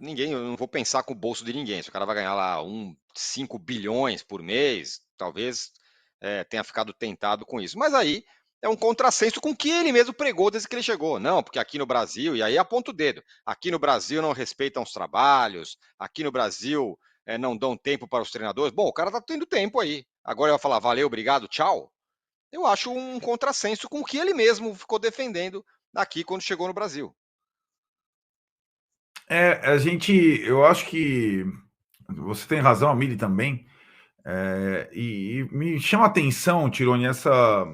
ninguém, eu não vou pensar com o bolso de ninguém. Se o cara vai ganhar lá 5 bilhões por mês, talvez tenha ficado tentado com isso. Mas aí é um contrassenso com o que ele mesmo pregou desde que ele chegou. Não, porque aqui no Brasil, e aí aponta o dedo, aqui no Brasil não respeitam os trabalhos, aqui no Brasil não dão tempo para os treinadores. Bom, o cara tá tendo tempo aí. Agora ele vai falar valeu, obrigado, tchau. Eu acho um contrassenso com o que ele mesmo ficou defendendo aqui quando chegou no Brasil. Eu acho que você tem razão, a Mili também. E me chama a atenção, Tironi, essa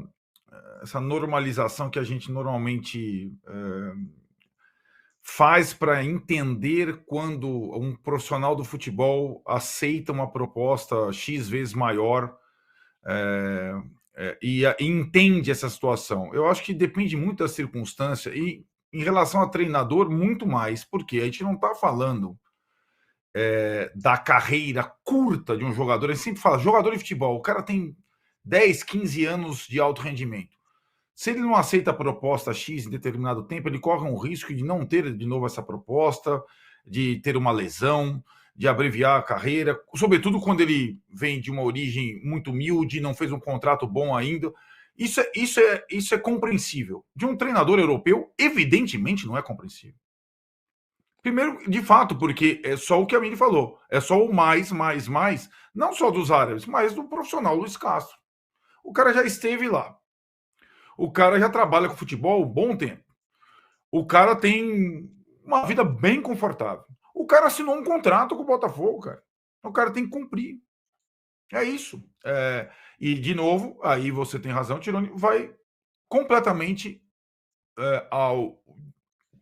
normalização que a gente normalmente faz para entender quando um profissional do futebol aceita uma proposta X vezes maior e entende essa situação. Eu acho que depende muito da circunstância e, em relação a treinador, muito mais, porque a gente não está falando da carreira curta de um jogador. A gente sempre fala, jogador de futebol, o cara tem 10, 15 anos de alto rendimento. Se ele não aceita a proposta X em determinado tempo, ele corre um risco de não ter de novo essa proposta, de ter uma lesão, de abreviar a carreira, sobretudo quando ele vem de uma origem muito humilde, não fez um contrato bom ainda. Isso é compreensível. De um treinador europeu, evidentemente não é compreensível. Primeiro, de fato, porque é só o que a Miri falou. É só o mais, não só dos árabes, mas do profissional Luiz Castro. O cara já esteve lá. O cara já trabalha com futebol um bom tempo. O cara tem uma vida bem confortável. O cara assinou um contrato com o Botafogo, cara. O cara tem que cumprir. É isso. E, de novo, aí você tem razão, Tironi, vai completamente ao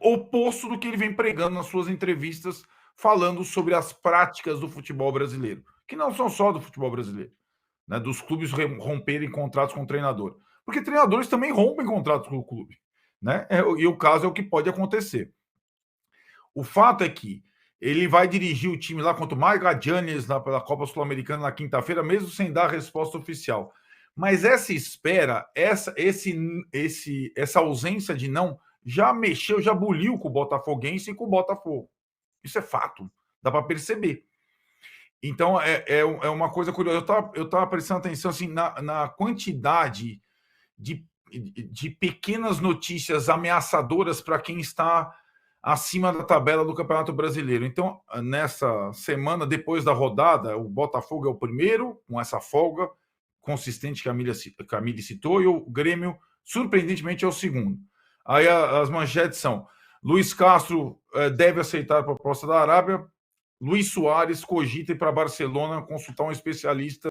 oposto do que ele vem pregando nas suas entrevistas, falando sobre as práticas do futebol brasileiro, que não são só do futebol brasileiro, né, dos clubes romperem contratos com o treinador. Porque treinadores também rompem contratos com o clube. Né? E o caso é o que pode acontecer. O fato é que ele vai dirigir o time lá contra o Magallanes lá pela Copa Sul-Americana na quinta-feira, mesmo sem dar a resposta oficial. Mas essa espera, essa ausência de não, já mexeu, já buliu com o Botafoguense e com o Botafogo. Isso é fato, dá para perceber. Então, é uma coisa curiosa. Eu estava prestando atenção assim, na quantidade de pequenas notícias ameaçadoras para quem está acima da tabela do Campeonato Brasileiro. Então, nessa semana, depois da rodada, o Botafogo é o primeiro, com essa folga consistente que a Camille citou, e o Grêmio, surpreendentemente, é o segundo. Aí as manchetes são: Luiz Castro deve aceitar a proposta da Arábia, Luiz Soares cogita ir para Barcelona consultar um especialista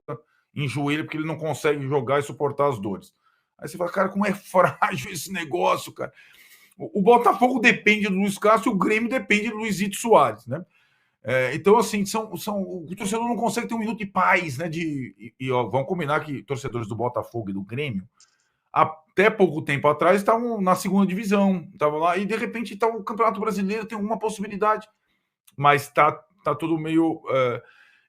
em joelho, porque ele não consegue jogar e suportar as dores. Aí você fala, cara, como é frágil esse negócio, cara. O Botafogo depende do Luiz Castro e o Grêmio depende do Luizito Soares, né? Então, assim, o torcedor não consegue ter um minuto de paz, né? Vamos combinar que torcedores do Botafogo e do Grêmio, até pouco tempo atrás, estavam na segunda divisão, estavam lá, e de repente tá, o Campeonato Brasileiro tem alguma possibilidade, mas tá tudo meio.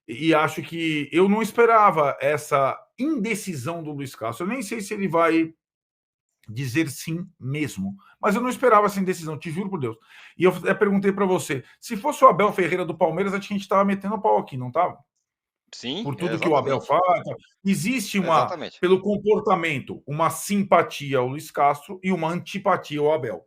E acho que eu não esperava essa indecisão do Luiz Castro. Eu nem sei se ele vai dizer sim mesmo. Mas eu não esperava essa indecisão, te juro por Deus. E eu perguntei para você, se fosse o Abel Ferreira do Palmeiras, a gente estava metendo pau aqui, não estava? Sim, Por tudo que o Abel exatamente. faz. Existe Exatamente. pelo comportamento, uma simpatia ao Luiz Castro e uma antipatia ao Abel.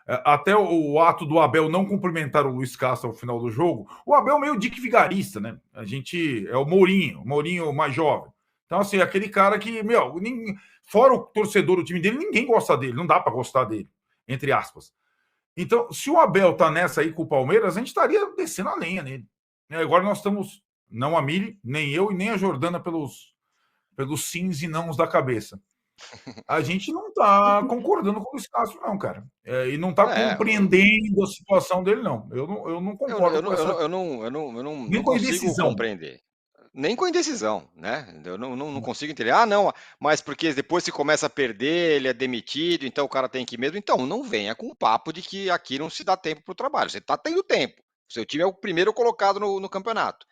Até o ato do Abel não cumprimentar o Luiz Castro ao final do jogo, o Abel é meio Dick Vigarista, né? A gente é o Mourinho mais jovem. Então, assim, aquele cara que, fora o torcedor do time dele, ninguém gosta dele, não dá para gostar dele, entre aspas. Então, se o Abel tá nessa aí com o Palmeiras, a gente estaria descendo a lenha nele. Agora nós estamos, não a Mili, nem eu e nem a Jordana pelos sims e nãos da cabeça. A gente não está concordando com o Luiz Castro, não, cara. E não está É, compreendendo a situação dele, não. Eu não concordo com essa. não Nem com a consigo indecisão. compreender. Nem com indecisão, né? Eu não consigo entender. Ah, não, mas porque depois se começa a perder, ele é demitido, então o cara tem que ir mesmo. Então, não venha com o papo de que aqui não se dá tempo para o trabalho. Você está tendo tempo. O seu time é o primeiro colocado no campeonato.